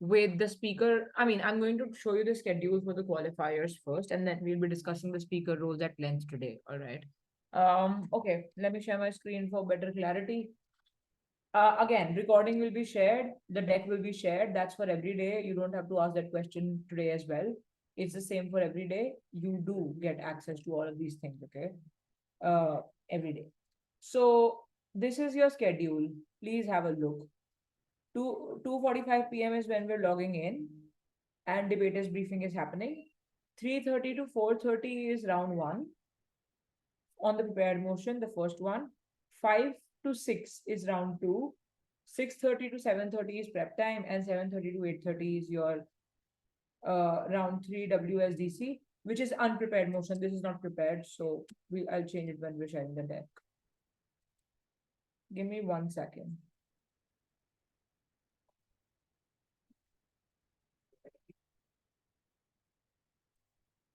with the speaker. I mean, I'm going to show you the schedule for the qualifiers first, and then we'll be discussing the speaker roles at length today. All right. Okay, let me share my screen for better clarity. Again, recording will be shared, the deck will be shared. That's for every day. You don't have to ask that question today as well. It's the same for every day. You do get access to all of these things, okay? Uh, every day. So this is your schedule. Please have a look. 2:45 p.m. is when we're logging in and debaters briefing is happening. 3:30 to 4:30 is round one on the prepared motion, the first one. 5 to 6 is round two. 6:30 to 7:30 is prep time, and 7:30 to 8:30 is your round three WSDC, which is unprepared motion. This is not prepared, so I'll change it when we're sharing the deck. Give me 1 second.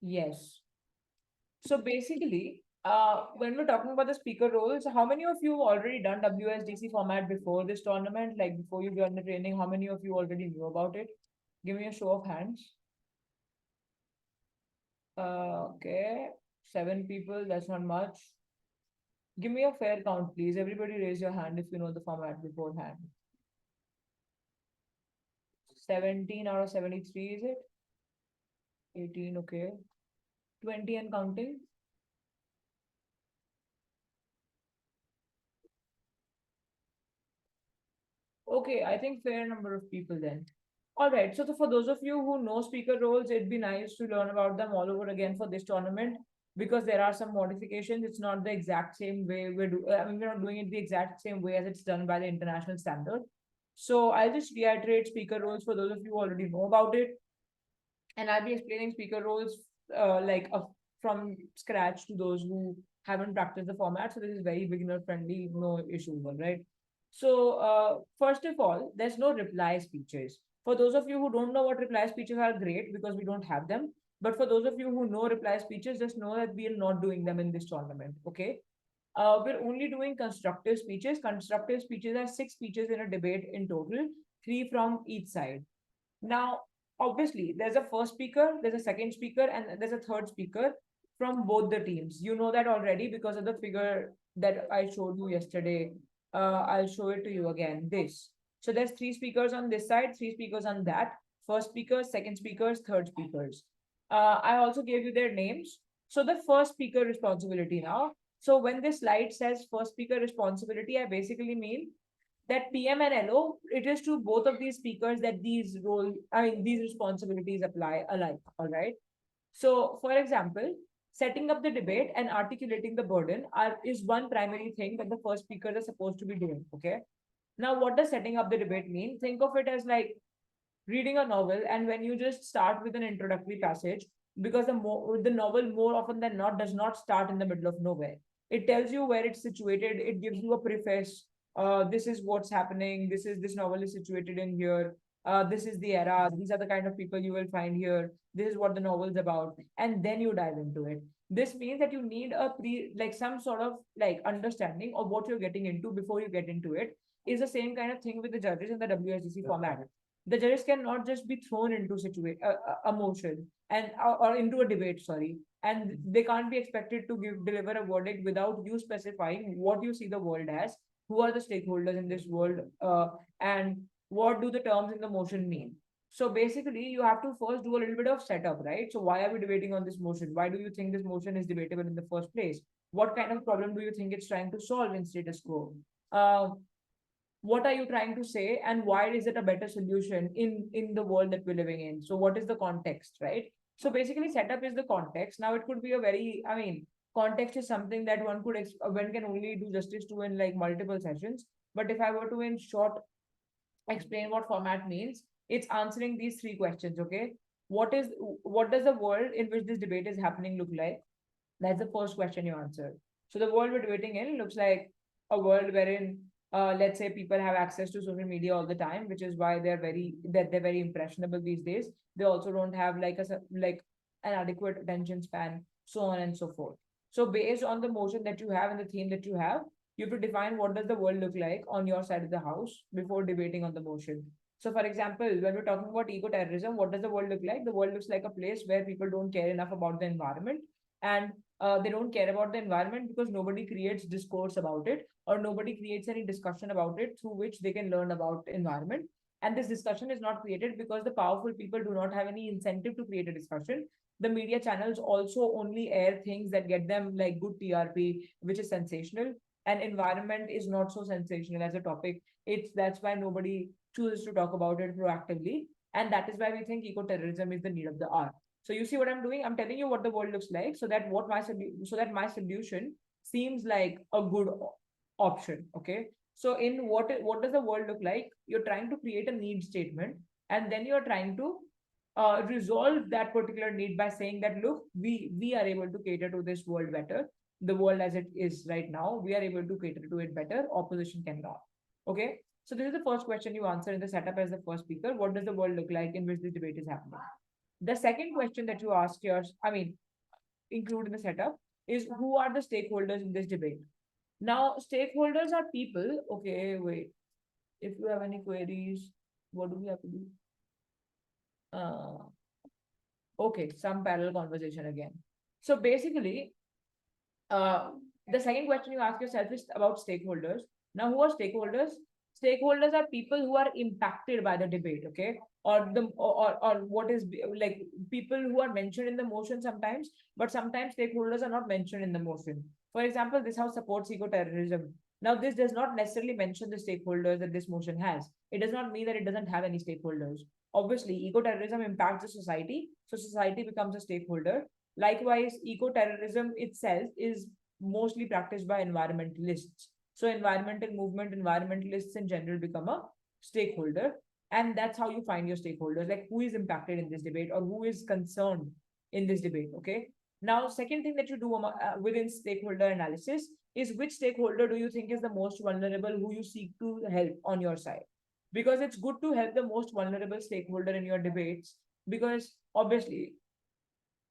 Yes. So basically, when we're talking about the speaker roles, how many of you have already done WSDC format before this tournament? Like before you joined the training, how many of you already knew about it? Give me a show of hands. Okay, 7 people, that's not much. Give me a fair count, please. Everybody raise your hand if you know the format beforehand. 17 out of 73, is it? 18, okay. 20 and counting. Okay, I think fair number of people then. All right, so for those of you who know speaker roles, it'd be nice to learn about them all over again for this tournament because there are some modifications. It's not the exact same way I mean, we're not doing it the exact same way as it's done by the international standard. So I'll just reiterate speaker roles for those of you who already know about it. And I'll be explaining speaker roles from scratch to those who haven't practiced the format. So this is very beginner friendly, no issues, all right? So first of all, there's no reply speeches. For those of you who don't know what reply speeches are, great because we don't have them. But for those of you who know reply speeches, just know that we are not doing them in this tournament, okay? We're only doing constructive speeches. Constructive speeches are 6 speeches in a debate in total, 3 from each side. Now, obviously, there's a first speaker, there's a second speaker, and there's a third speaker from both the teams. You know that already because of the figure that I showed you yesterday. I'll show it to you again. This. So there's 3 speakers on this side, 3 speakers on that. First speakers, second speakers, third speakers. I also gave you their names. So the first speaker responsibility now. So when this slide says first speaker responsibility, I basically mean that PM and LO, it is to both of these speakers that these responsibilities apply alike. All right. So, for example, setting up the debate and articulating the burden is one primary thing that the first speaker is supposed to be doing. Okay. Now, what does setting up the debate mean? Think of it as like reading a novel, and when you just start with an introductory passage, because the novel more often than not does not start in the middle of nowhere. It tells you where it's situated. It gives you a preface. This is what's happening. This novel is situated in here. This is the era. These are the kind of people you will find here. This is what the novel is about, and then you dive into it. This means that you need some sort of like understanding of what you're getting into before you get into it. Is the same kind of thing with the judges in the WSDC format. The judges cannot just be thrown into a motion or into a debate, sorry, and they can't be expected to deliver a verdict without you specifying what you see the world as, who are the stakeholders in this world, and what do the terms in the motion mean. So basically, you have to first do a little bit of setup, right? So why are we debating on this motion? Why do you think this motion is debatable in the first place? What kind of problem do you think it's trying to solve in status quo? Uh, what are you trying to say, and why is it a better solution in the world that we're living in? So what is the context, right? So basically setup is the context. Now it could be a very, I mean, context is something that one can only do justice to in like multiple sessions. But if I were to in short explain what format means, it's answering these 3 questions. Okay, what does the world in which this debate is happening look like? That's the first question you answer. So the world we're debating in looks like a world wherein, let's say, people have access to social media all the time, which is why they're very impressionable these days. They also don't have like an adequate attention span, so on and so forth. So based on the motion that you have and the theme that you have, you have to define what does the world look like on your side of the house before debating on the motion. So, for example, when we're talking about eco-terrorism, what does the world look like? The world looks like a place where people don't care enough about the environment, and they don't care about the environment because nobody creates discourse about it, or nobody creates any discussion about it through which they can learn about environment. And this discussion is not created because the powerful people do not have any incentive to create a discussion. The media channels also only air things that get them like good TRP, which is sensational. And environment is not so sensational as a topic. That's why nobody chooses to talk about it proactively. And that is why we think eco-terrorism is the need of the hour. So you see what I'm doing? I'm telling you what the world looks like, so that my solution seems like a good option. Okay. So in what does the world look like? You're trying to create a need statement, and then you're trying to resolve that particular need by saying that look, we are able to cater to this world better. The world as it is right now, we are able to cater to it better. Opposition cannot. Okay. So this is the first question you answer in the setup as the first speaker. What does the world look like in which this debate is happening? The second question that you ask include in the setup is who are the stakeholders in this debate? Now, stakeholders are people. Okay, wait. If you have any queries, what do we have to do? Uh, okay, some parallel conversation again. So basically, uh, the second question you ask yourself is about stakeholders. Now, who are stakeholders? Stakeholders are people who are impacted by the debate, okay? Or what is like people who are mentioned in the motion sometimes, but sometimes stakeholders are not mentioned in the motion. For example, this house supports eco-terrorism. Now, this does not necessarily mention the stakeholders that this motion has. It does not mean that it doesn't have any stakeholders. Obviously, eco-terrorism impacts the society, so society becomes a stakeholder. Likewise, eco-terrorism itself is mostly practiced by environmentalists. So environmental movement, environmentalists in general become a stakeholder. And that's how you find your stakeholders, like who is impacted in this debate or who is concerned in this debate. Okay. Now, second thing that you do within stakeholder analysis is which stakeholder do you think is the most vulnerable who you seek to help on your side? Because it's good to help the most vulnerable stakeholder in your debates, because obviously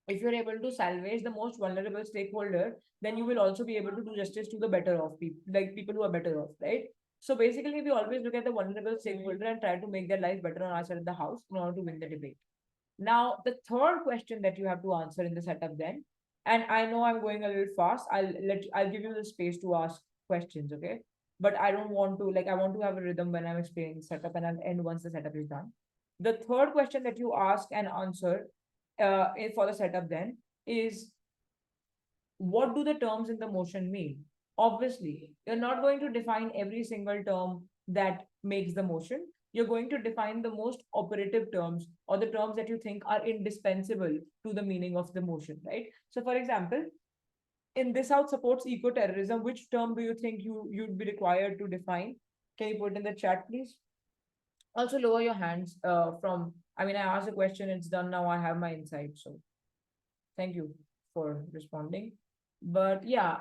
if you're able to salvage the most vulnerable stakeholder, then you will also be able to do justice to the better off people, like people who are better off, right? So basically, we always look at the vulnerable stakeholder and try to make their life better on our side of the house in order to win the debate. Now, the third question that you have to answer in the setup then, and I know I'm going a little fast. I'll give you the space to ask questions, okay? But I don't want to like I want to have a rhythm when I'm explaining the setup, and I'll end once the setup is done. The third question that you ask and answer for the setup then is what do the terms in the motion mean? Obviously, you're not going to define every single term that makes the motion. You're going to define the most operative terms or the terms that you think are indispensable to the meaning of the motion, right? So, for example, in this house supports eco-terrorism, which term do you think you'd be required to define? Can you put it in the chat, please? Also, lower your hands I asked a question, it's done now, I have my insight. So, thank you for responding. But yeah,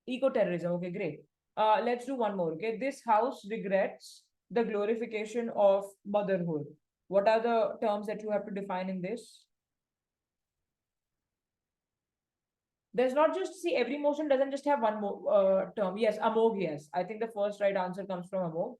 eco-terrorism. Okay, great. Let's do one more. Okay, this house regrets the glorification of motherhood. What are the terms that you have to define in this? There's not just see every motion doesn't just have one term. Yes, amog. Yes, I think the first right answer comes from amog.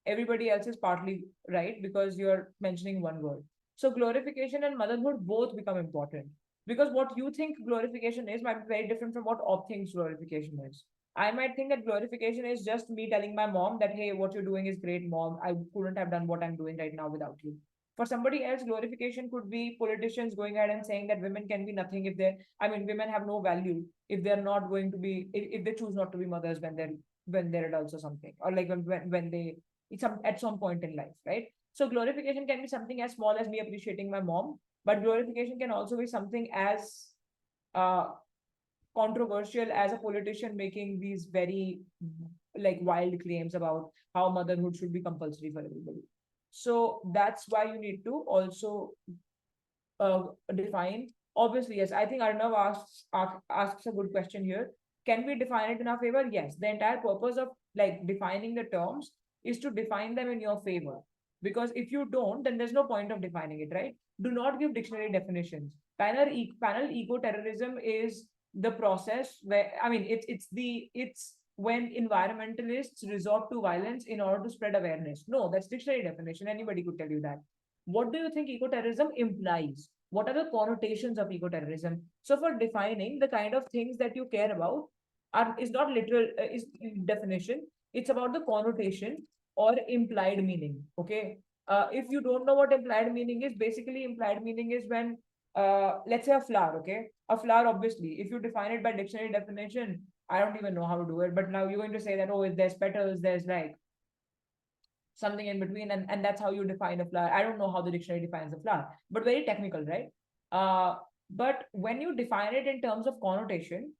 Everybody else is partly right because you're mentioning one word. So glorification and motherhood both become important because what you think glorification is might be very different from what Ob thinks glorification is. I might think that glorification is just me telling my mom that, hey, what you're doing is great, mom. I couldn't have done what I'm doing right now without you. For somebody else, glorification could be politicians going ahead and saying that women can be nothing if women have no value if they're not going to be, if they choose not to be mothers when they're adults or something, or like when they at some point in life, right? So glorification can be something as small as me appreciating my mom, but glorification can also be something as uh, controversial as a politician making these very like wild claims about how motherhood should be compulsory for everybody. So that's why you need to also define. Obviously, yes, I think Arnav asks a good question here. Can we define it in our favor? Yes. The entire purpose of like defining the terms is to define them in your favor. Because if you don't, then there's no point of defining it, right? Do not give dictionary definitions. Panel eco terrorism is the process where it's when environmentalists resort to violence in order to spread awareness. No, that's dictionary definition. Anybody could tell you that. What do you think ecoterrorism implies? What are the connotations of ecoterrorism? So for defining the kind of things that you care about is not literal is definition. It's about the connotation or implied meaning. Okay. If you don't know what implied meaning is, basically implied meaning is when let's say a flower, okay? A flower, obviously, if you define it by dictionary definition, I don't even know how to do it, but now you're going to say that, oh, there's petals, there's like something in between, and that's how you define a flower. I don't know how the dictionary defines a flower, but very technical, right? But when you define it in terms of connotation,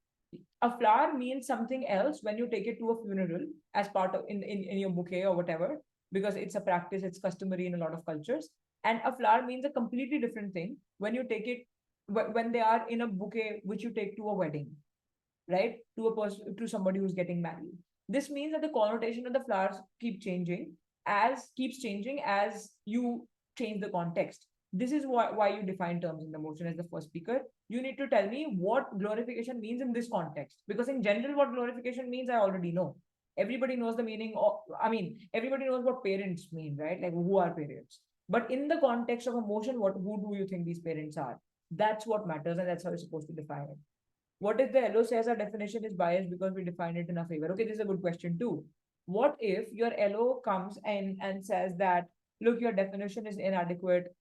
a flower means something else when you take it to a funeral as part of in your bouquet or whatever, because it's a practice, it's customary in a lot of cultures. And a flower means a completely different thing when you take it when they are in a bouquet which you take to a wedding, right? To a person, to somebody who's getting married. This means that the connotation of the flowers keeps changing as you change the context. This is why you define terms in the motion as the first speaker. You need to tell me what glorification means in this context. Because in general, what glorification means, I already know. Everybody knows the meaning of, I mean, everybody knows what parents mean, right? Like who are parents. But in the context of emotion, who do you think these parents are? That's what matters, and that's how you're supposed to define it. What if the LO says our definition is biased because we define it in our favor? Okay, this is a good question too. What if your LO comes and says that, look, your definition is inadequate,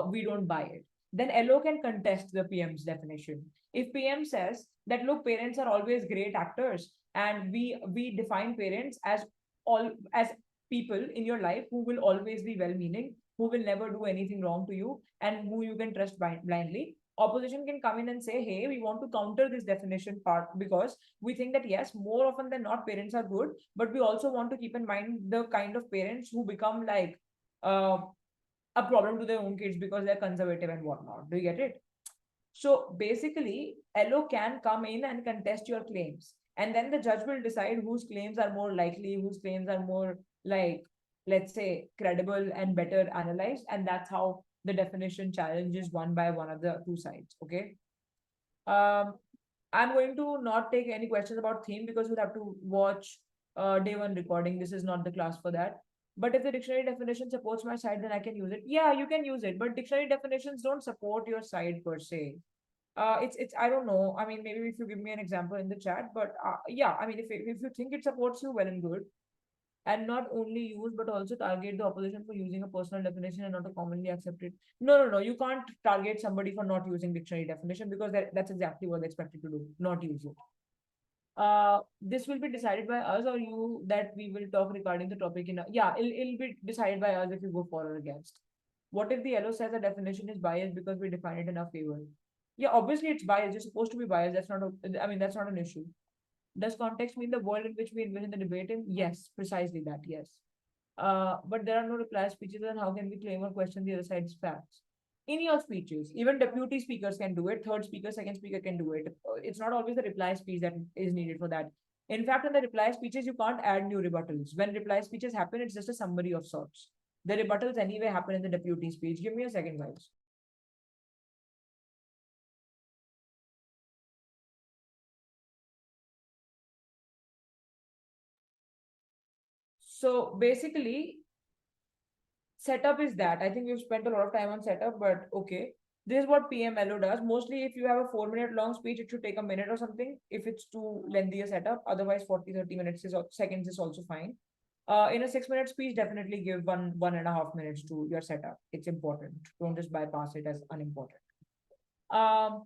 we don't buy it? Then LO can contest the PM's definition. If PM says that, look, parents are always great actors, and we define parents as people in your life who will always be well-meaning, who will never do anything wrong to you, and who you can trust blindly. Opposition can come in and say, hey, we want to counter this definition part because we think that yes, more often than not, parents are good, but we also want to keep in mind the kind of parents who become like uh, a problem to their own kids because they're conservative and whatnot. Do you get it? So basically, LO can come in and contest your claims. And then the judge will decide whose claims are more likely, whose claims are more like, let's say, credible and better analyzed. And that's how the definition challenges one by one of the two sides. Okay. Um, I'm going to not take any questions about theme because you'll have to watch day one recording. This is not the class for that. But if the dictionary definition supports my side, then I can use it. Yeah, you can use it, but dictionary definitions don't support your side per se. It's I don't know. I mean, maybe if you give me an example in the chat, but yeah, I mean, if you think it supports you, well and good. And not only use but also target the opposition for using a personal definition and not a commonly accepted. No. You can't target somebody for not using dictionary definition because that's exactly what they're expected to do, not use it. This will be decided by us or you that we will talk regarding the topic in yeah, it'll be decided by us if you go for or against. What if the yellow says a definition is biased because we define it in our favor? Yeah, obviously it's biased. You're supposed to be biased. I mean, that's not an issue. Does context mean the world in which we envision the debate in? Yes, precisely that, yes. But there are no reply speeches, and how can we claim or question the other side's facts? In your speeches, even deputy speakers can do it, third speaker, second speaker can do it. It's not always the reply speech that is needed for that. In fact, in the reply speeches, you can't add new rebuttals. When reply speeches happen, it's just a summary of sorts. The rebuttals anyway happen in the deputy speech. Give me a second, guys. So basically, setup is that. I think we've spent a lot of time on setup, but okay. This is what PMLO does. Mostly, if you have a 4 minute long speech, it should take a minute or something. If it's too lengthy a setup, otherwise 40, 30 minutes seconds is also fine. In a 6 minute speech, definitely give 1.5 minutes to your setup. It's important. Don't just bypass it as unimportant. Um,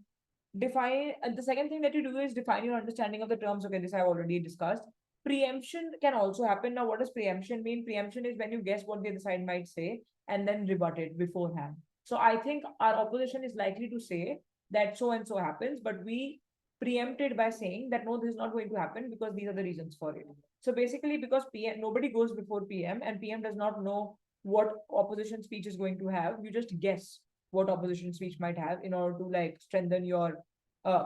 define the second thing that you do is define your understanding of the terms. Okay, this I've already discussed. Preemption can also happen. Now, what does preemption mean? Preemption is when you guess what the other side might say and then rebut it beforehand. So I think our opposition is likely to say that so and so happens, but we preempted by saying that no, this is not going to happen because these are the reasons for it. So basically, because PM nobody goes before PM and PM does not know what opposition speech is going to have, you just guess what opposition speech might have in order to like strengthen your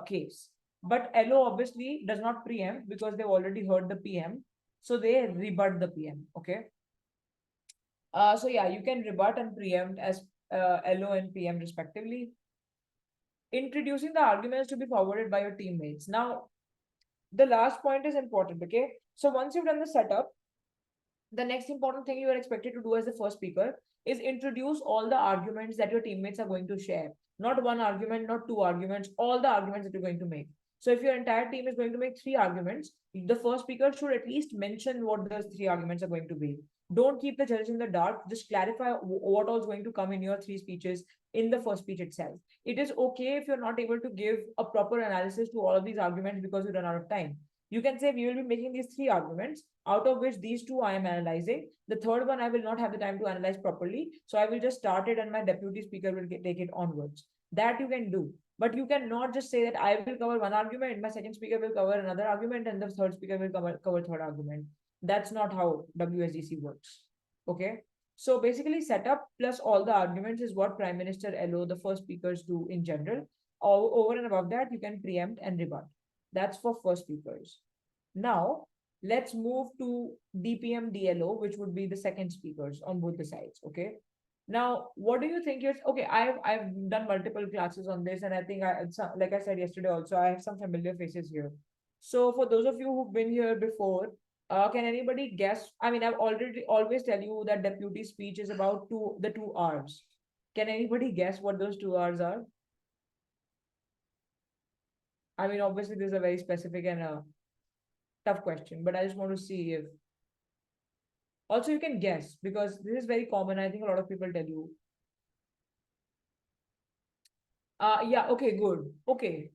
case. But LO obviously does not preempt because they've already heard the PM. So they rebut the PM. Okay. So yeah, you can rebut and preempt as LO and PM respectively. Introducing the arguments to be forwarded by your teammates. Now, the last point is important, okay? So once you've done the setup, the next important thing you are expected to do as the first speaker is introduce all the arguments that your teammates are going to share. Not one argument, not two arguments, all the arguments that you're going to make. So if your entire team is going to make three arguments, the first speaker should at least mention what those three arguments are going to be. Don't keep the judges in the dark. Just clarify what all is going to come in your three speeches in the first speech itself. It is okay if you're not able to give a proper analysis to all of these arguments because you run out of time. You can say we will be making these three arguments, out of which these two I am analyzing. The third one I will not have the time to analyze properly. So I will just start it and my deputy speaker will take it onwards. That you can do. But you cannot just say that I will cover one argument, my second speaker will cover another argument, and the third speaker will cover third argument. That's not how WSDC works. Okay. So basically, setup plus all the arguments is what Prime Minister LO, the first speakers, do in general. Over and above that, you can preempt and rebut. That's for first speakers. Now, let's move to DPM DLO, which would be the second speakers on both the sides. Okay. Now, what do you think? You're okay. I've done multiple classes on this, and I think like I said yesterday also, I have some familiar faces here. So for those of you who've been here before, can anybody guess? I mean, I've already always tell you that deputy speech is about the 2 hours. Can anybody guess what those 2 hours are? I mean, obviously, this is a very specific and a tough question, but I just want to see if also you can guess because this is very common. I think a lot of people tell you. Yeah, okay, good. Okay,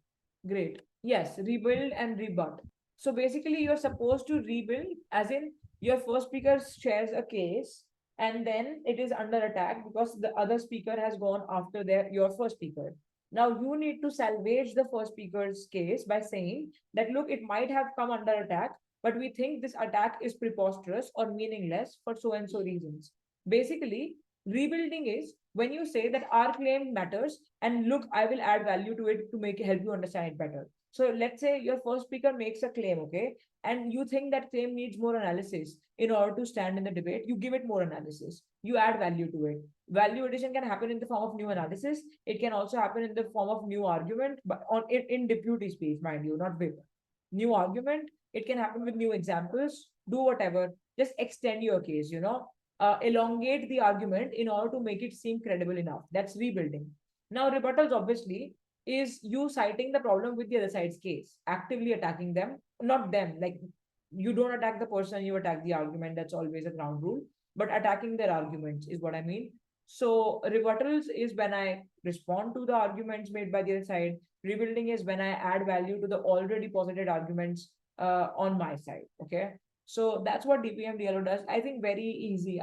great. Yes, rebuild and rebut. So basically, you're supposed to rebuild, as in your first speaker shares a case, and then it is under attack because the other speaker has gone after your first speaker. Now you need to salvage the first speaker's case by saying that look, it might have come under attack, but we think this attack is preposterous or meaningless for so and so reasons. Basically, rebuilding is when you say that our claim matters and look, I will add value to it to help you understand it better. So let's say your first speaker makes a claim, okay, and you think that claim needs more analysis in order to stand in the debate. You give it more analysis, you add value to it. Value addition can happen in the form of new analysis. It can also happen in the form of new argument, but in deputy speech, mind you, not whip. New argument. It can happen with new examples. Do whatever. Just extend your case. Elongate the argument in order to make it seem credible enough. That's rebuilding. Now, rebuttals obviously is you citing the problem with the other side's case, actively attacking them, not them. Like you don't attack the person, you attack the argument. That's always a ground rule. But attacking their arguments is what I mean. So rebuttals is when I respond to the arguments made by the other side. Rebuilding is when I add value to the already posited arguments on my side. Okay. So that's what DPM DLO does. I think very easy.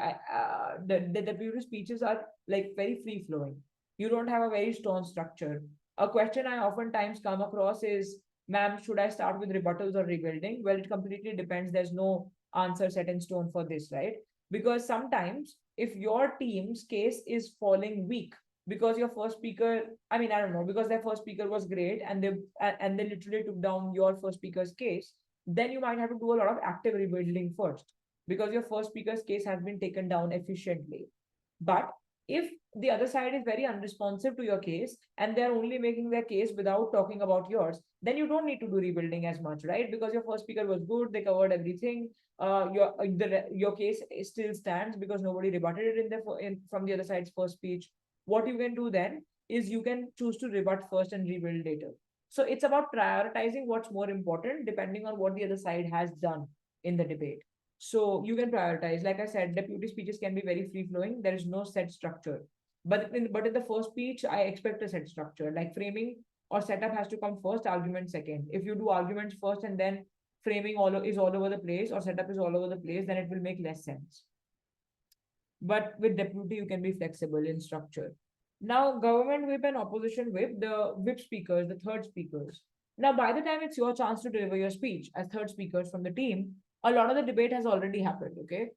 The previous speeches are like very free flowing. You don't have a very strong structure. A question I oftentimes come across is, ma'am, should I start with rebuttals or rebuilding? Well, it completely depends. There's no answer set in stone for this, right? Because sometimes if your team's case is falling weak because your first speaker, I mean, I don't know, because their first speaker was great and they literally took down your first speaker's case, then you might have to do a lot of active rebuilding first because your first speaker's case has been taken down efficiently. But if the other side is very unresponsive to your case and they're only making their case without talking about yours, then you don't need to do rebuilding as much, right? Because your first speaker was good, they covered everything. Your case still stands because nobody rebutted it from the other side's first speech. What you can do then is you can choose to rebut first and rebuild later. So it's about prioritizing what's more important depending on what the other side has done in the debate. So you can prioritize. Like I said, deputy speeches can be very free flowing. There is no set structure. But in the first speech, I expect a set structure. Like framing or setup has to come first, argument second. If you do arguments first and then framing is all over the place or setup is all over the place, then it will make less sense. But with deputy, you can be flexible in structure. Now, government whip and opposition whip, the whip speakers, the third speakers. Now, by the time it's your chance to deliver your speech as third speakers from the team, a lot of the debate has already happened. Okay.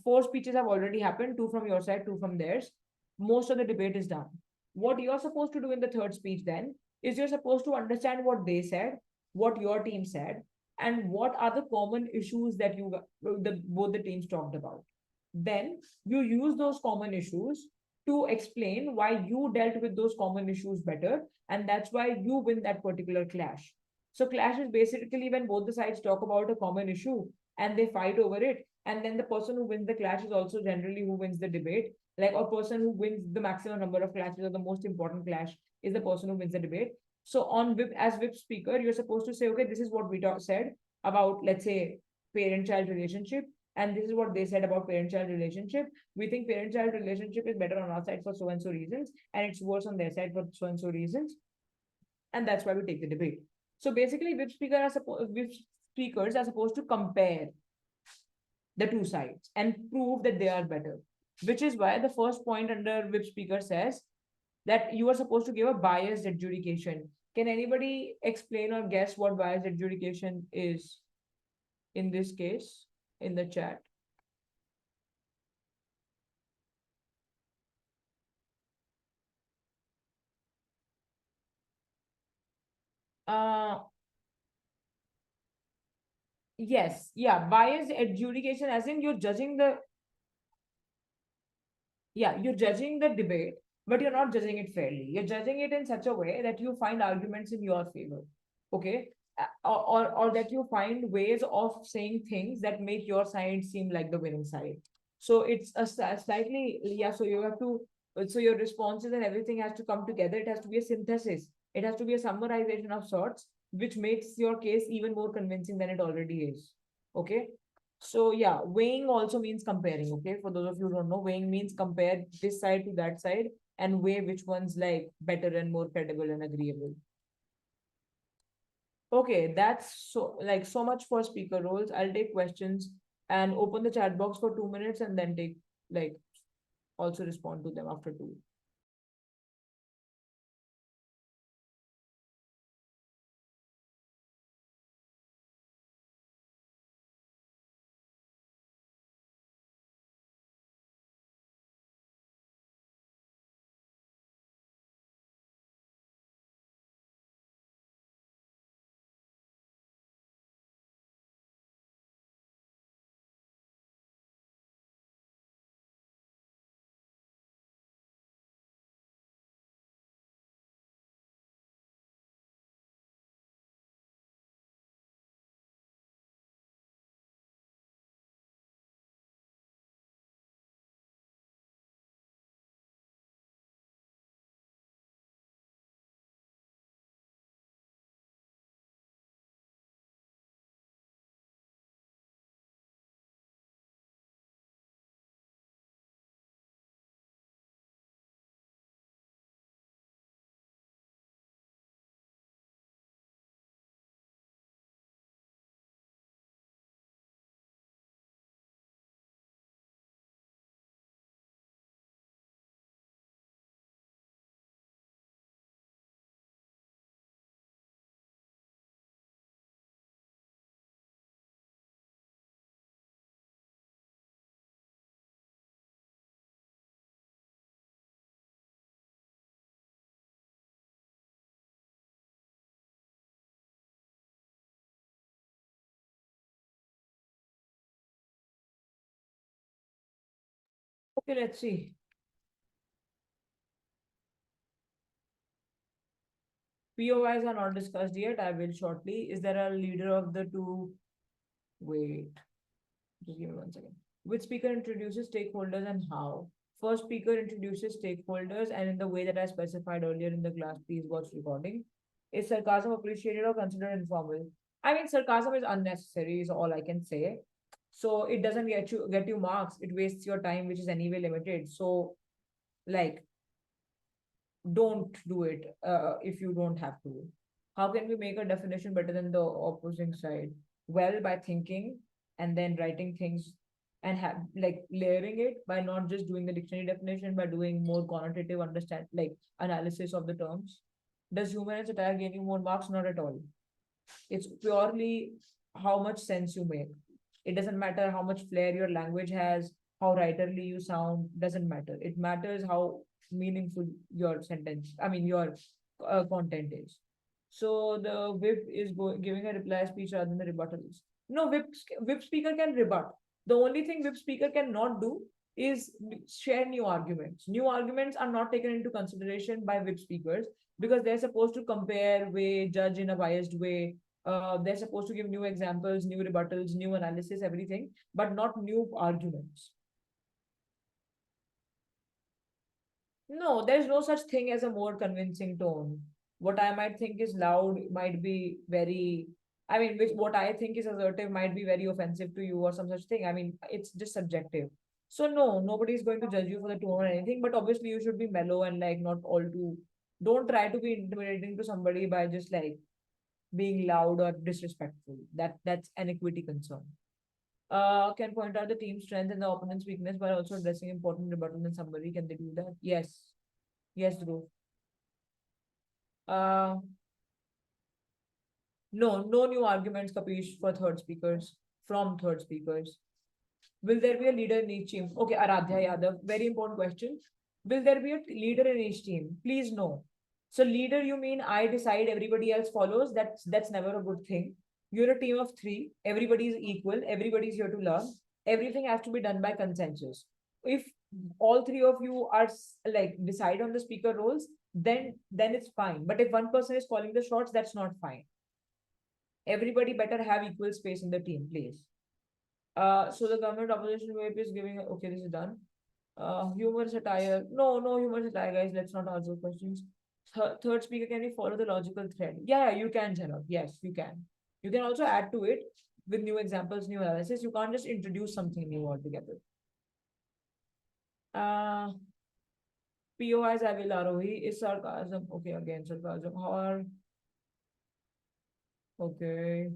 4 speeches have already happened, 2 from your side, 2 from theirs. Most of the debate is done. What you're supposed to do in the third speech then is you're supposed to understand what they said, what your team said, and what are the common issues that both the teams talked about. Then you use those common issues to explain why you dealt with those common issues better, and that's why you win that particular clash. So clash is basically when both the sides talk about a common issue and they fight over it. And then the person who wins the clash is also generally who wins the debate. Like a person who wins the maximum number of clashes or the most important clash is the person who wins the debate. So on whip as whip speaker, you're supposed to say, okay, this is what we said about, let's say, parent-child relationship, and this is what they said about parent-child relationship. We think parent-child relationship is better on our side for so and so reasons, and it's worse on their side for so and so reasons, and that's why we take the debate. So basically, whip speakers are supposed to compare the two sides and prove that they are better. Which is why the first point under whip speaker says that you are supposed to give a biased adjudication. Can anybody explain or guess what biased adjudication is in this case in the chat? Uh, yes, yeah, biased adjudication, as in you're judging the, yeah, you're judging the debate, but you're not judging it fairly. You're judging it in such a way that you find arguments in your favor, okay? Or that you find ways of saying things that make your side seem like the winning side. So it's a slightly, yeah, so you have to, so your responses and everything has to come together. It has to be a synthesis. It has to be a summarization of sorts, which makes your case even more convincing than it already is. Okay. So yeah, weighing also means comparing. Okay, for those of you who don't know, weighing means compare this side to that side and weigh which one's like better and more credible and agreeable. Okay, that's so much for speaker roles. I'll take questions and open the chat box for 2 minutes and then take like also respond to them after two. Okay, let's see. POIs are not discussed yet. I will shortly. Is there a leader of the two? Wait. Just give me 1 second. Which speaker introduces stakeholders and how? First speaker introduces stakeholders, and in the way that I specified earlier in the class, please watch recording. Is sarcasm appreciated or considered informal? I mean, sarcasm is unnecessary, is all I can say. So it doesn't get you marks. It wastes your time, which is anyway limited. So like don't do it if you don't have to. How can we make a definition better than the opposing side? Well, by thinking and then writing things and have like layering it by not just doing the dictionary definition, by doing more quantitative understand like analysis of the terms. Does humor and satire gain you more marks? Not at all. It's purely how much sense you make. It doesn't matter how much flair your language has, how writerly you sound, doesn't matter. It matters how meaningful your sentence, I mean, your content is. So the whip is giving a reply speech rather than the rebuttals. No, whip speaker can rebut. The only thing whip speaker cannot do is share new arguments. New arguments are not taken into consideration by VIP speakers because they're supposed to compare, weigh, judge in a biased way. They're supposed to give new examples, new rebuttals, new analysis, everything, but not new arguments. No, there's no such thing as a more convincing tone. What I might think is loud might be very, I mean, which what I think is assertive might be very offensive to you or some such thing. I mean, it's just subjective. So no, nobody is going to judge you for the tone or anything, but obviously you should be mellow and like not all too, don't try to be intimidating to somebody by just like being loud or disrespectful. That's an equity concern. Can point out the team's strength and the opponent's weakness while also addressing important rebuttal in summary. Can they do that? Yes. Yes, Dhruv. Uh, no, no new arguments, Kapish, for third speakers, from third speakers. Will there be a leader in each team? Okay, Aradhya Yadav, very important question. Will there be a leader in each team? Please no. So leader, you mean I decide, everybody else follows? That's never a good thing. You're a team of three. Everybody is equal. Everybody's here to learn. Everything has to be done by consensus. If all three of you are like decide on the speaker roles, then it's fine. But if one person is calling the shots, that's not fine. Everybody better have equal space in the team, please. So the government opposition whip is giving. Okay, this is done. Humor satire. No, no humor satire, guys. Let's not answer questions. Third speaker, can we follow the logical thread? Yeah, you can, Janab. Yes, you can. You can also add to it with new examples, new analysis. You can't just introduce something new altogether. POI is Avilarohi is sarcasm. Okay, again sarcasm. Okay.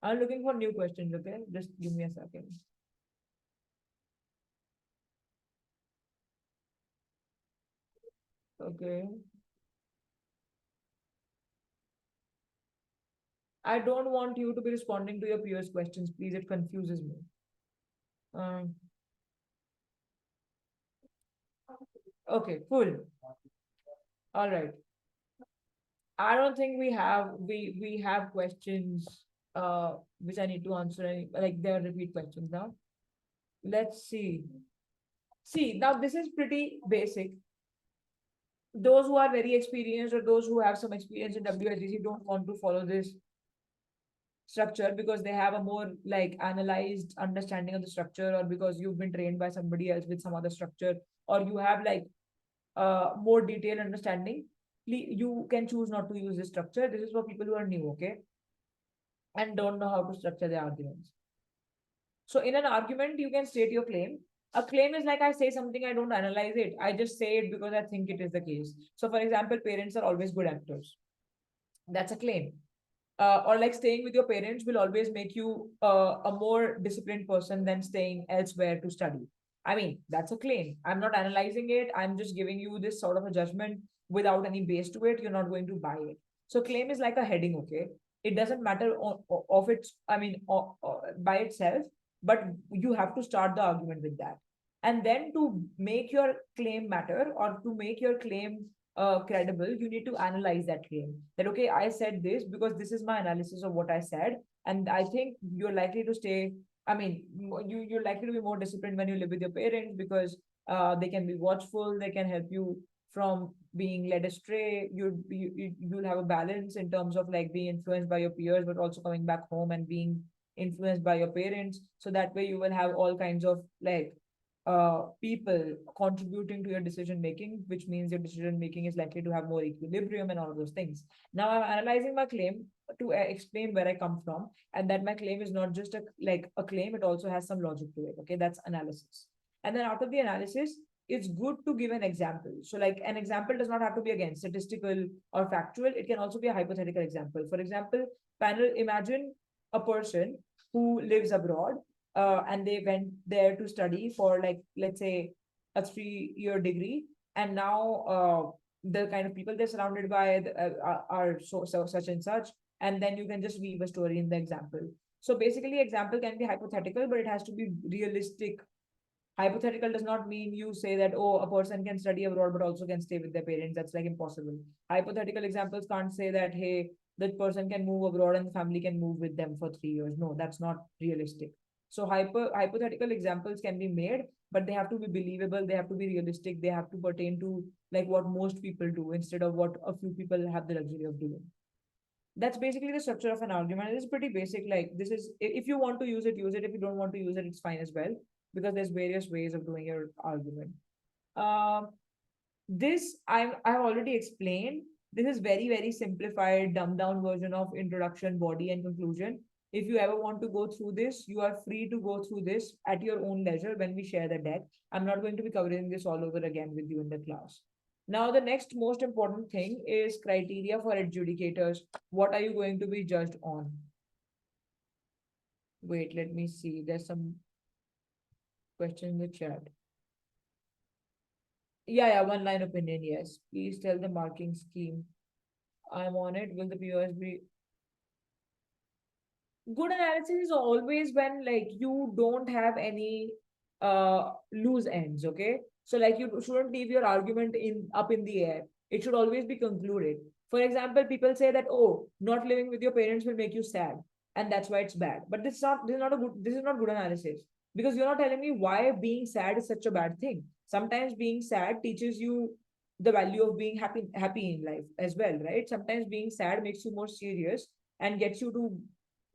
I'm looking for new questions. Okay, just give me a second. Okay. I don't want you to be responding to your peers' questions, please. It confuses me. Um, okay, cool. All right. I don't think we have questions which I need to answer like they're repeat questions now. Let's see. See, now this is pretty basic. Those who are very experienced or those who have some experience in WSDC don't want to follow this structure because they have a more like analyzed understanding of the structure, or because you've been trained by somebody else with some other structure, or you have like more detailed understanding. You can choose not to use this structure. This is for people who are new, okay, and don't know how to structure their arguments. So in an argument, you can state your claim. A claim is like I say something, I don't analyze it. I just say it because I think it is the case. So for example, parents are always good actors. That's a claim. Or like staying with your parents will always make you a more disciplined person than staying elsewhere to study. I mean, that's a claim. I'm not analyzing it. I'm just giving you this sort of a judgment without any base to it. You're not going to buy it. So claim is like a heading, okay? It doesn't matter of its, I mean, by itself, but you have to start the argument with that. And then to make your claim matter or to make your claim credible, you need to analyze that claim. That okay, I said this because this is my analysis of what I said, and I think you're likely to stay. I mean, you're likely to be more disciplined when you live with your parents because they can be watchful. They can help you from being led astray. You'll have a balance in terms of like being influenced by your peers, but also coming back home and being influenced by your parents. So that way you will have all kinds of like people contributing to your decision making, which means your decision making is likely to have more equilibrium and all of those things. Now I'm analyzing my claim to explain where I come from, and that my claim is not just a claim; it also has some logic to it. Okay, that's analysis. And then after the analysis, it's good to give an example. So like an example does not have to be again statistical or factual. It can also be a hypothetical example. For example, panel, imagine a person who lives abroad and they went there to study for like let's say a 3-year degree, and now the kind of people they're surrounded by are so such and such, and then you can just weave a story in the example. So basically example can be hypothetical, but it has to be realistic. Hypothetical does not mean you say that oh, a person can study abroad but also can stay with their parents. That's like impossible. Hypothetical examples can't say that hey, that person can move abroad and the family can move with them for 3 years. No, that's not realistic. So hypothetical examples can be made, but they have to be believable, they have to be realistic, they have to pertain to like what most people do instead of what a few people have the luxury of doing. That's basically the structure of an argument. It is pretty basic. Like this is, if you want to use it, use it. If you don't want to use it, it's fine as well, because there's various ways of doing your argument. Um, this I've already explained. This is very simplified, dumbed down version of introduction, body, and conclusion. If you ever want to go through this, you are free to go through this at your own leisure when we share the deck. I'm not going to be covering this all over again with you in the class. Now, the next most important thing is criteria for adjudicators. What are you going to be judged on? Wait, let me see. There's some question in the chat. Yeah, one line opinion, yes. Please tell the marking scheme. I'm on it. Will the POS be good? Analysis is always when like you don't have any loose ends, okay? So like you shouldn't leave your argument in up in the air. It should always be concluded. For example, people say that, oh, not living with your parents will make you sad, and that's why it's bad. But this is not good analysis, because you're not telling me why being sad is such a bad thing. Sometimes being sad teaches you the value of being happy in life as well, right? Sometimes being sad makes you more serious and gets you to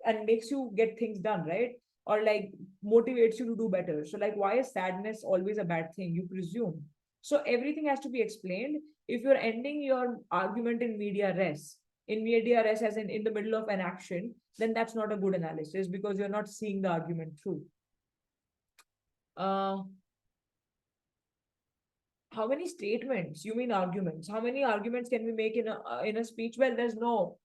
and makes you get things done, right? Or like motivates you to do better. So, like, why is sadness always a bad thing? You presume. So, everything has to be explained. If you're ending your argument in media res as in the middle of an action, then that's not a good analysis because you're not seeing the argument through. Uh, how many statements? You mean arguments? How many arguments can we make in a speech? Well, there's no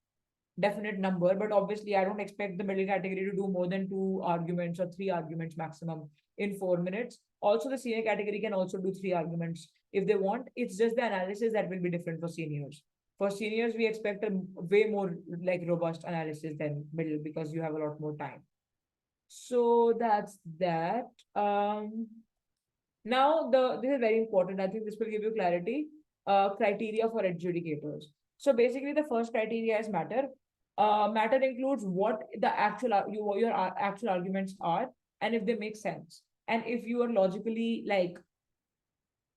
definite number, but obviously I don't expect the middle category to do more than 2 arguments or 3 arguments maximum in 4 minutes. Also, the senior category can also do 3 arguments if they want. It's just the analysis that will be different for seniors. For seniors, we expect a way more like robust analysis than middle because you have a lot more time. So that's that. Now this is very important. I think this will give you clarity. Criteria for adjudicators. So basically, the first criteria is matter. Matter includes what the your actual arguments are, and if they make sense, and if you are logically like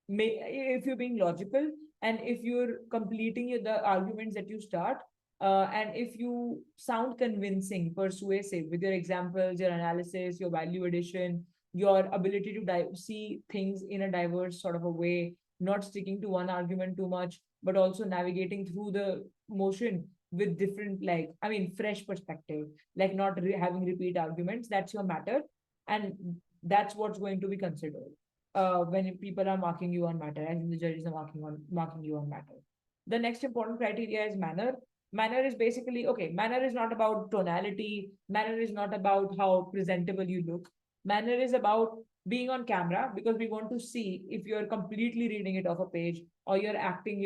if you're being logical, and if you're completing the arguments that you start, and if you sound convincing, persuasive with your examples, your analysis, your value addition, your ability to see things in a diverse sort of a way, not sticking to one argument too much, but also navigating through the motion with different, like, I mean, fresh perspective, like not having repeat arguments. That's your matter. And that's what's going to be considered when people are marking you on matter, as in the judges are marking you on matter. The next important criteria is manner. Manner is basically okay. Manner is not about tonality. Manner is not about how presentable you look. Manner is about being on camera because we want to see if you're completely reading it off a page or you're acting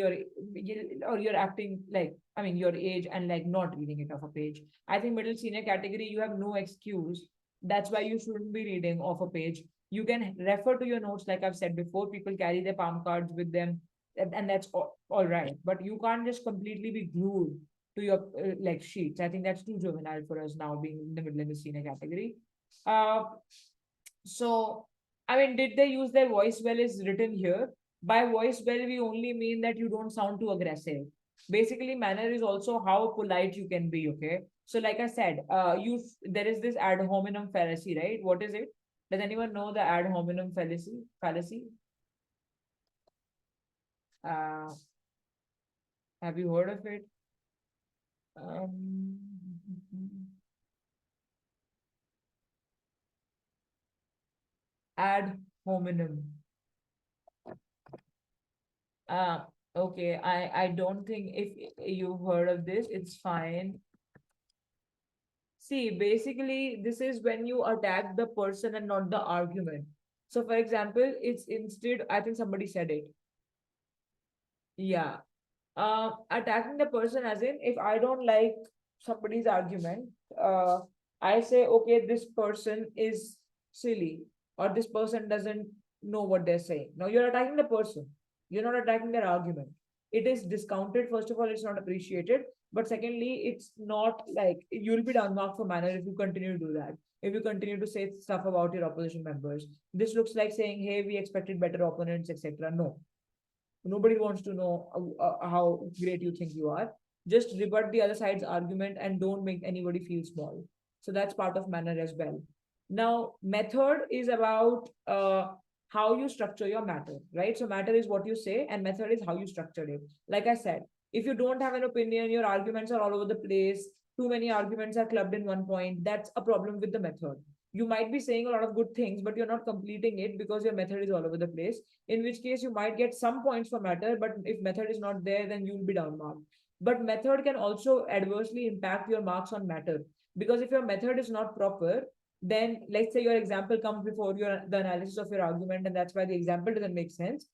like, I mean, your age and like not reading it off a page. I think middle senior category, you have no excuse. That's why you shouldn't be reading off a page. You can refer to your notes, like I've said before. People carry their palm cards with them, and that's all right. But you can't just completely be glued to your like sheets. I think that's too juvenile for us now, being in the middle in the senior category. Uh, so, I mean, did they use their voice well is written here. By voice well, we only mean that you don't sound too aggressive. Basically, manner is also how polite you can be, okay? So, like I said, there is this ad hominem fallacy, right? What is it? Does anyone know the ad hominem fallacy? Uh, have you heard of it? Um, ad hominem. Uh, okay, I don't think if you've heard of this, it's fine. See, basically, this is when you attack the person and not the argument. So, for example, it's instead, I think somebody said it. Yeah. Attacking the person as in, if I don't like somebody's argument, I say, okay, this person is silly or this person doesn't know what they're saying. Now you're attacking the person. You're not attacking their argument. It is discounted. First of all, it's not appreciated. But secondly, it's not like you'll be unmarked for manner if you continue to do that. if you continue to say stuff about your opposition members. This looks like saying, hey, we expected better opponents, etc. No, nobody wants to know how great you think you are. Just rebut the other side's argument and don't make anybody feel small. So that's part of manner as well. Now, method is about how you structure your matter, right? So matter is what you say, and method is how you structure it. Like I said, if you don't have an opinion, your arguments are all over the place, too many arguments are clubbed in one point, that's a problem with the method. You might be saying a lot of good things, but you're not completing it because your method is all over the place, in which case you might get some points for matter, but if method is not there, then you'll be down marked. But method can also adversely impact your marks on matter, because if your method is not proper, then let's say your example comes before the analysis of your argument, and that's why the example doesn't make sense.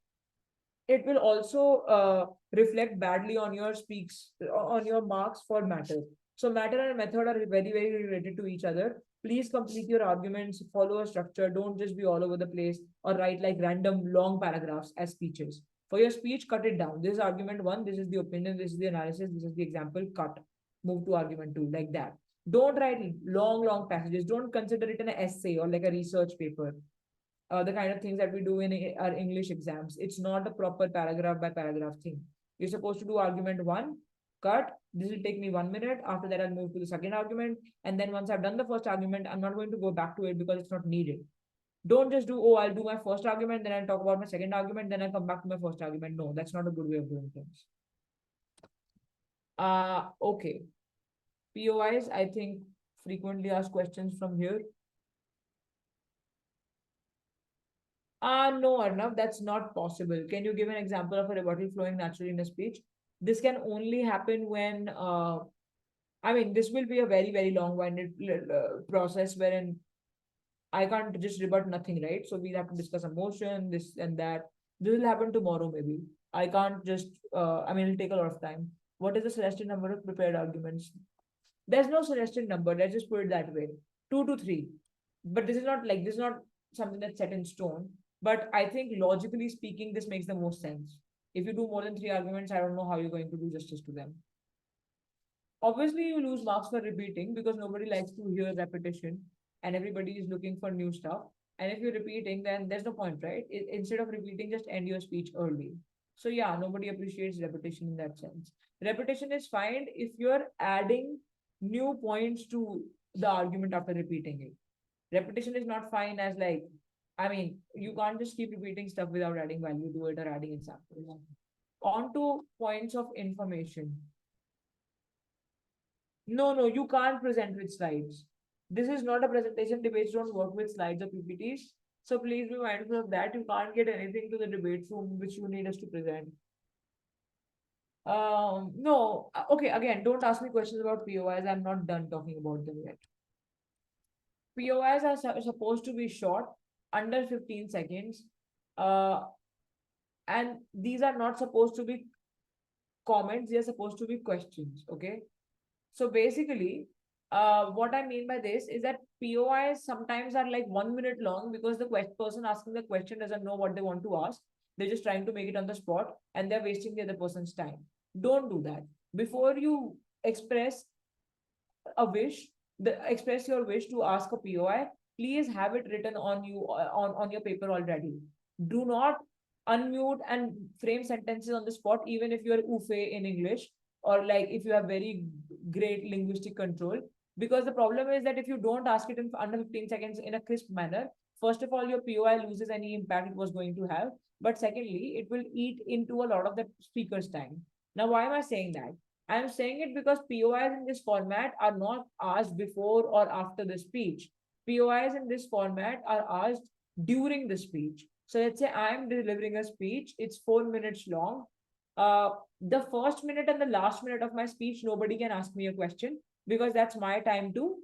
It will also reflect badly on your speaks, on your marks for matter. So matter and method are very, very related to each other. Please complete your arguments, follow a structure, don't just be all over the place or write like random long paragraphs as speeches. For your speech, cut it down. This is argument one, this is the opinion, this is the analysis, this is the example, cut. Move to argument two, like that. Don't write long passages. Don't consider it an essay or like a research paper, the kind of things that we do in our English exams. It's not a proper paragraph by paragraph thing. You're supposed to do argument one, cut. This will take me 1 minute. After that, I'll move to the second argument. And then once I've done the first argument, I'm not going to go back to it because it's not needed. Don't just do, oh, I'll do my first argument, then I'll talk about my second argument, then I'll come back to my first argument. No, that's not a good way of doing things. Okay. POIs, I think frequently asked questions from here. No, Arnav, that's not possible. Can you give an example of a rebuttal flowing naturally in a speech? This can only happen when, I mean, this will be a very, very long-winded process wherein I can't just rebut nothing, right? So we'll have to discuss a motion, this and that. This will happen tomorrow, maybe. I can't just, I mean, it'll take a lot of time. What is the suggested number of prepared arguments? There's no suggested number. Let's just put it that way. 2 to 3. But this is not something that's set in stone. But I think logically speaking, this makes the most sense. If you do more than 3 arguments, I don't know how you're going to do justice to them. Obviously, you lose marks for repeating because nobody likes to hear repetition and everybody is looking for new stuff. And if you're repeating, then there's no point, right? Instead of repeating, just end your speech early. So yeah, nobody appreciates repetition in that sense. Repetition is fine if you're adding new points to the argument after repeating it. Repetition is not fine as like, I mean, you can't just keep repeating stuff without adding value to it or adding examples. On to points of information. No, you can't present with slides. This is not a presentation. Debates don't work with slides or PPTs. So please be mindful of that. You can't get anything to the debate room which you need us to present. No. Okay, again, don't ask me questions about POIs. I'm not done talking about them yet. POIs are supposed to be short, under 15 seconds. And these are not supposed to be comments. They are supposed to be questions. Okay. So basically, what I mean by this is that POIs sometimes are like 1 minute long because the person asking the question doesn't know what they want to ask. They're just trying to make it on the spot and they're wasting the other person's time. Don't do that. Before you express a wish, express your wish to ask a POI, please have it written on you on your paper already. Do not unmute and frame sentences on the spot, even if you're oofe in English or like if you have very great linguistic control. Because the problem is that if you don't ask it in under 15 seconds in a crisp manner, first of all, your POI loses any impact it was going to have. But secondly, it will eat into a lot of the speaker's time. Now, why am I saying that? I'm saying it because POIs in this format are not asked before or after the speech. POIs in this format are asked during the speech. So let's say I'm delivering a speech, it's 4 minutes long. The first minute and the last minute of my speech, nobody can ask me a question because that's my time to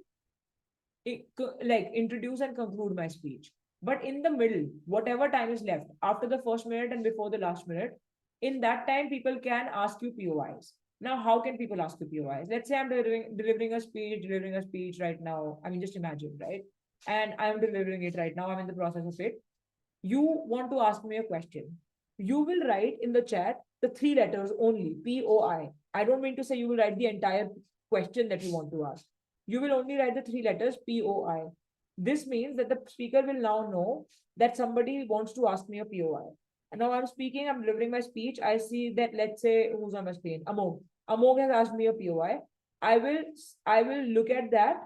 like introduce and conclude my speech. But in the middle, whatever time is left after the first minute and before the last minute, in that time, people can ask you POIs. Now, how can people ask you POIs? Let's say I'm delivering a speech right now. I mean, just imagine, right? And I'm delivering it right now. I'm in the process of it. You want to ask me a question. You will write in the chat the 3 letters only, POI. I don't mean to say you will write the entire question that you want to ask. You will only write the 3 letters, POI. This means that the speaker will now know that somebody wants to ask me a POI. And now I'm speaking, I'm delivering my speech. I see that, let's say, who's on my screen? Amog. Amog has asked me a POI. I will I will look at that,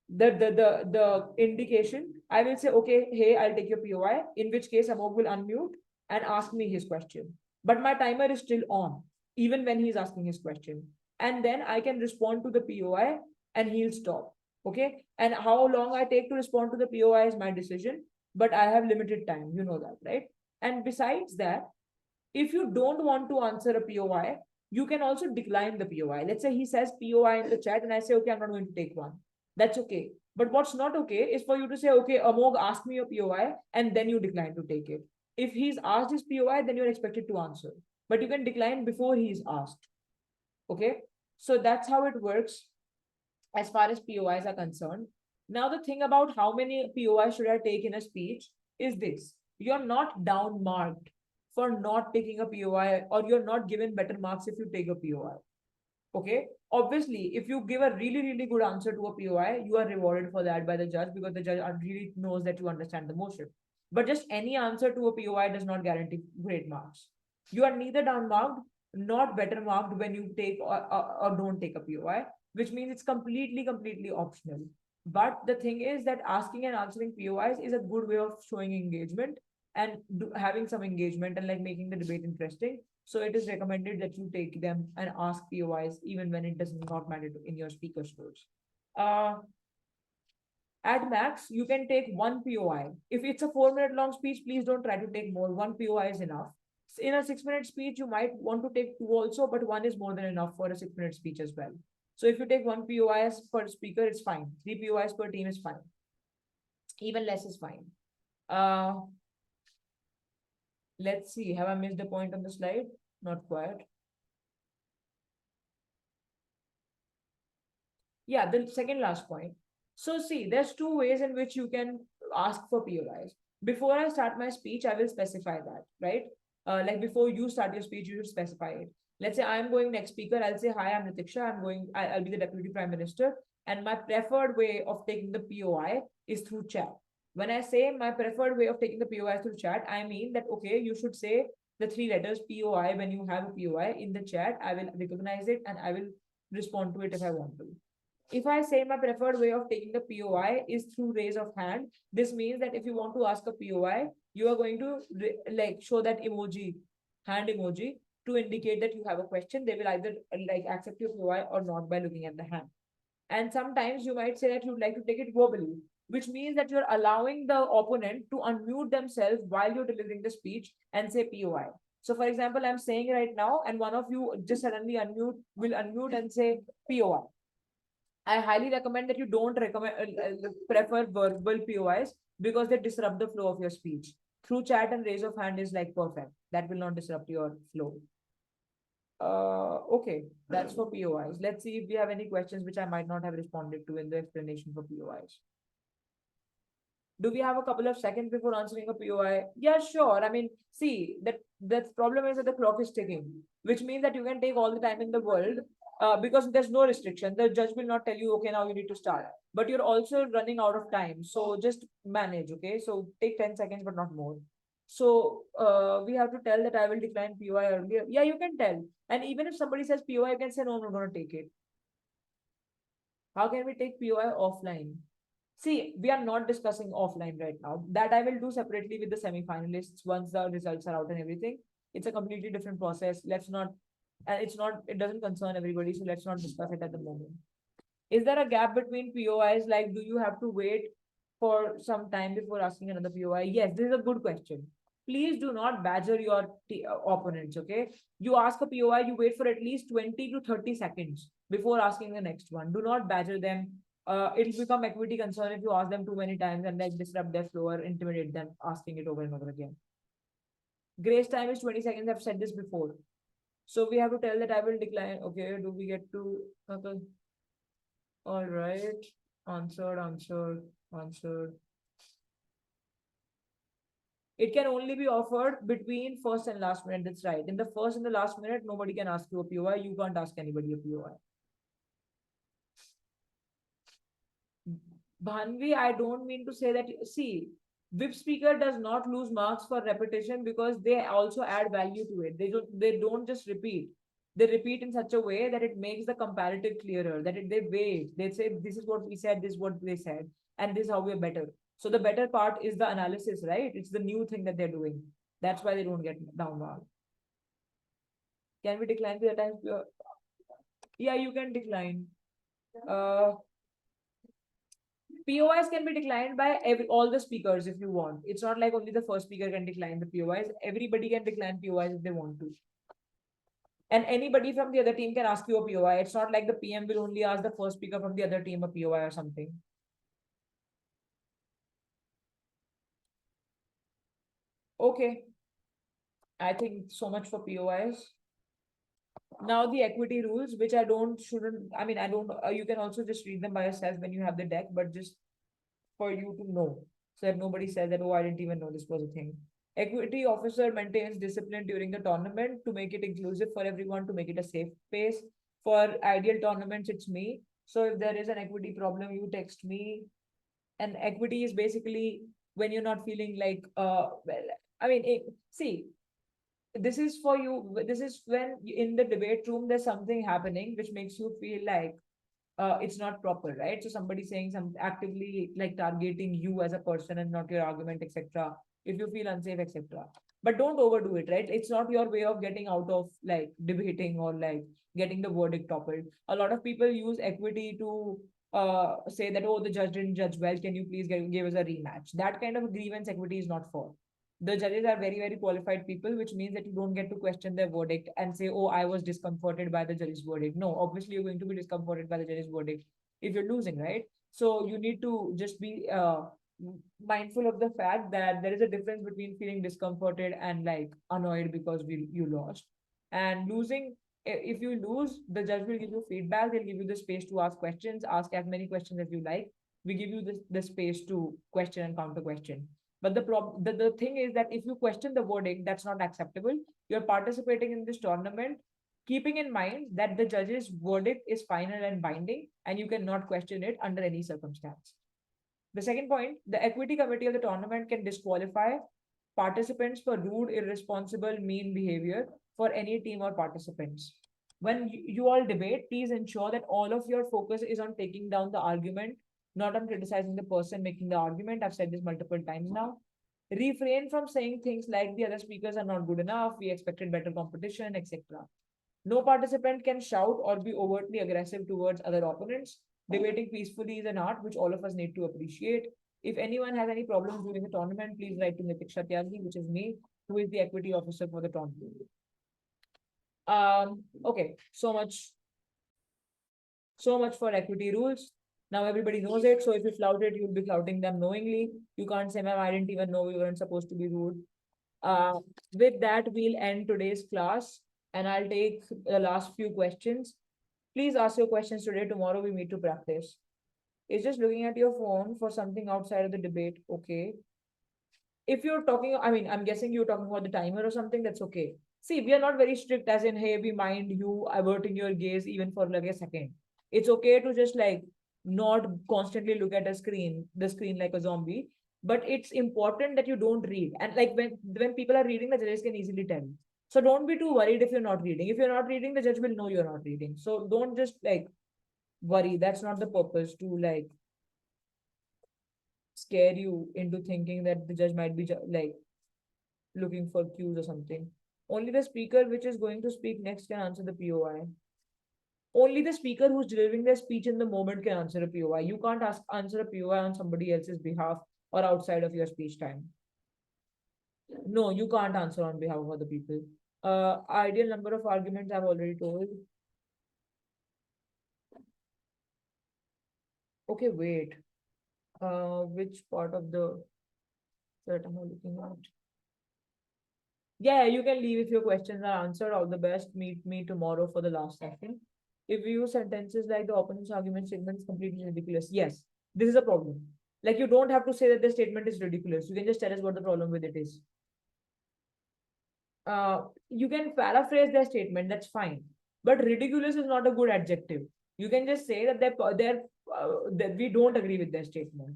the indication. I will say, okay, hey, I'll take your POI, in which case Amog will unmute and ask me his question. But my timer is still on, even when he's asking his question. And then I can respond to the POI and he'll stop. Okay. And how long I take to respond to the POI is my decision, but I have limited time. You know that, right? And besides that, if you don't want to answer a POI, you can also decline the POI. Let's say he says POI in the chat and I say, okay, I'm not going to take one. That's okay. But what's not okay is for you to say, okay, Amog, ask me a POI, and then you decline to take it. If he's asked his POI, then you're expected to answer. But you can decline before he's asked. Okay. So that's how it works as far as POIs are concerned. Now, the thing about how many POIs should I take in a speech is this: you're not down marked for not taking a POI, or you're not given better marks if you take a POI. Okay. Obviously, if you give a really, really good answer to a POI, you are rewarded for that by the judge, because the judge really knows that you understand the motion. But just any answer to a POI does not guarantee great marks. You are neither down marked, not better marked when you take or don't take a POI, which means it's completely optional. But the thing is that asking and answering POIs is a good way of showing engagement and having some engagement and like making the debate interesting. So it is recommended that you take them and ask POIs even when it does not matter in your speaker scores. Uh, at max, you can take one POI. If it's a 4 minute long speech, please don't try to take more. One POI is enough. In a 6 minute speech, you might want to take two also, but one is more than enough for a 6 minute speech as well. So if you take one POI per speaker, it's fine. Three POIs per team is fine. Even less is fine. Let's see. Have I missed a point on the slide? Not quite. Yeah, the second last point. So see, there's two ways in which you can ask for POIs. Before I start my speech, I will specify that, right? Like before you start your speech, you should specify it. Let's say I'm going next speaker. I'll say, hi, I'm Nitiksha. I'll be the Deputy Prime Minister. And my preferred way of taking the POI is through chat. When I say my preferred way of taking the POI through chat, I mean that, okay, you should say the three letters POI when you have a POI in the chat. I will recognize it and I will respond to it if I want to. If I say my preferred way of taking the POI is through raise of hand, this means that if you want to ask a POI, you are going to like show that emoji, hand emoji, to indicate that you have a question. They will either like accept your POI or not by looking at the hand. And sometimes you might say that you'd like to take it verbally, which means that you're allowing the opponent to unmute themselves while you're delivering the speech and say POI. So for example, I'm saying right now, and one of you just suddenly will unmute and say POI. I highly recommend that you don't prefer verbal POIs, because they disrupt the flow of your speech. Through chat and raise of hand is like perfect. That will not disrupt your flow. Okay, that's for POIs. Let's see if we have any questions which I might not have responded to in the explanation for POIs. Do we have a couple of seconds before answering a POI? Yeah, sure. I mean, see, the problem is that the clock is ticking, which means that you can take all the time in the world, because there's no restriction. The judge will not tell you, okay, now you need to start. But you're also running out of time. So just manage, okay? So take 10 seconds, but not more. So we have to tell that I will decline POI earlier. Yeah, you can tell. And even if somebody says POI, you can say, no, I'm not going to take it. How can we take POI offline? See, we are not discussing offline right now. That I will do separately with the semi-finalists once the results are out and everything. It's a completely different process. Let's not, and it doesn't concern everybody, so let's not discuss it at the moment. Is there a gap between POIs? Like, do you have to wait for some time before asking another POI? Yes, this is a good question. Please do not badger your opponents, okay? You ask a POI, you wait for at least 20 to 30 seconds before asking the next one. Do not badger them. It'll become equity concern if you ask them too many times and like disrupt their flow or intimidate them asking it over and over again. Grace time is 20 seconds. I've said this before. So we have to tell that I will decline. Okay, do we get to... Okay. All right. Answered. It can only be offered between first and last minute. That's right. In the first and the last minute, nobody can ask you a POI. You can't ask anybody a POI. Bhanvi, I don't mean to say that. See, VIP speaker does not lose marks for repetition because they also add value to it. They don't just repeat. They repeat in such a way that it makes the comparative clearer. They wait. They say this is what we said, this is what they said, and this is how we're better. So the better part is the analysis, right? It's the new thing that they're doing. That's why they don't get down marks. Can we decline the times? Yeah, you can decline. Uh, POIs can be declined by all the speakers if you want. It's not like only the first speaker can decline the POIs. Everybody can decline POIs if they want to. And anybody from the other team can ask you a POI. It's not like the PM will only ask the first speaker from the other team a POI or something. Okay. I think so much for POIs. Now the equity rules, which I don't, you can also just read them by yourself when you have the deck, but just for you to know so that nobody says that, oh, I didn't even know this was a thing. Equity officer maintains discipline during the tournament to make it inclusive for everyone, to make it a safe space. For ideal tournaments, it's me. So if there is an equity problem, you text me. And equity is basically when you're not feeling like, well, I mean, see, this is for you. This is when in the debate room, there's something happening which makes you feel like it's not proper, right? So somebody saying some actively like targeting you as a person and not your argument, etc. If you feel unsafe, etc. But don't overdo it, right? It's not your way of getting out of like debating or like getting the verdict toppled. A lot of people use equity to say that, oh, the judge didn't judge well. Can you please give us a rematch? That kind of grievance equity is not for. The judges are very, very qualified people, which means that you don't get to question their verdict and say, oh, I was discomforted by the judge's verdict. No, obviously, you're going to be discomforted by the judge's verdict if you're losing, right? So you need to just be mindful of the fact that there is a difference between feeling discomforted and like annoyed because you lost. And losing, if you lose, the judge will give you feedback. They'll give you the space to ask questions, ask as many questions as you like. We give you the space to question and counter question. But the thing is that if you question the verdict, that's not acceptable. You're participating in this tournament, keeping in mind that the judge's verdict is final and binding, and you cannot question it under any circumstance. The second point, the equity committee of the tournament can disqualify participants for rude, irresponsible, mean behavior for any team or participants. When you all debate, please ensure that all of your focus is on taking down the argument, not on criticizing the person making the argument. I've said this multiple times now. Refrain from saying things like the other speakers are not good enough, we expected better competition, etc. No participant can shout or be overtly aggressive towards other opponents. Debating peacefully is an art which all of us need to appreciate. If anyone has any problems during the tournament, please write to Nitiksha Tyagi, which is me, who is the equity officer for the tournament. Okay, so much for equity rules. Now everybody knows it. So if you flout it, you'll be flouting them knowingly. You can't say, ma'am, I didn't even know we weren't supposed to be rude. Uh, with that, we'll end today's class and I'll take the last few questions. Please ask your questions today. Tomorrow we meet to practice. It's just looking at your phone for something outside of the debate. Okay. If you're talking, I mean, I'm guessing you're talking about the timer or something, that's okay. See, we are not very strict as in, hey, we mind you averting your gaze even for like a second. It's okay to just like not constantly look at the screen like a zombie. But it's important that you don't read. And like when people are reading, the judges can easily tell. So don't be too worried if you're not reading. If you're not reading, the judge will know you're not reading. So don't just like worry. That's not the purpose to like scare you into thinking that the judge might be like looking for cues or something. Only the speaker which is going to speak next can answer the POI. Only the speaker who's delivering their speech in the moment can answer a POI. You can't answer a POI on somebody else's behalf or outside of your speech time. No, you can't answer on behalf of other people. Ideal number of arguments I've already told. Okay, wait. Which part of the set am I looking at? Yeah, you can leave if your questions are answered. All the best. Meet me tomorrow for the last session. If you use sentences like the opponent's argument statement is completely ridiculous. Yes, this is a problem. Like you don't have to say that the statement is ridiculous. You can just tell us what the problem with it is. You can paraphrase their statement. That's fine. But ridiculous is not a good adjective. You can just say that their that we don't agree with their statement.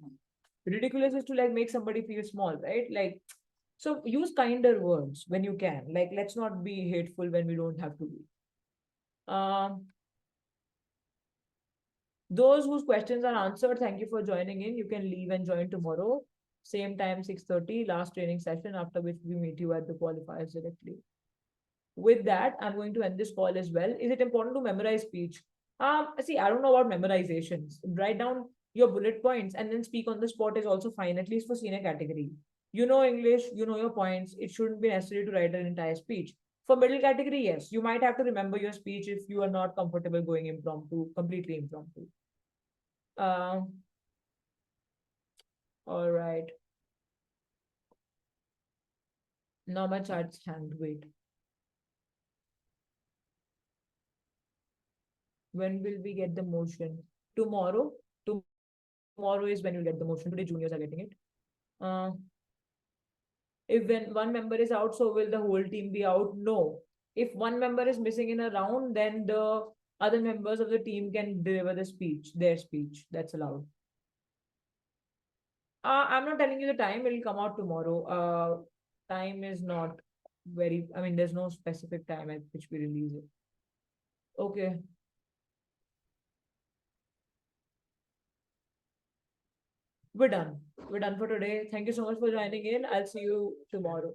Ridiculous is to like make somebody feel small, right? Like, so use kinder words when you can. Like, let's not be hateful when we don't have to be. Um, those whose questions are answered, thank you for joining in. You can leave and join tomorrow. Same time, 6:30, last training session, after which we meet you at the qualifiers directly. With that, I'm going to end this call as well. Is it important to memorize speech? See, I don't know about memorizations. Write down your bullet points and then speak on the spot is also fine, at least for senior category. You know English, you know your points. It shouldn't be necessary to write an entire speech. For middle category, yes, you might have to remember your speech if you are not comfortable going impromptu, completely impromptu. Um, all right. Now my chart's hand. Wait. When will we get the motion? Tomorrow. Tomorrow is when you'll get the motion. Today, juniors are getting it. Uh, if when one member is out, so will the whole team be out? No. If one member is missing in a round, then the other members of the team can deliver the speech, their speech. That's allowed. I'm not telling you the time. It will come out tomorrow. Time is not very. I mean, there's no specific time at which we release it. Okay, we're done. We're done for today. Thank you so much for joining in. I'll see you tomorrow.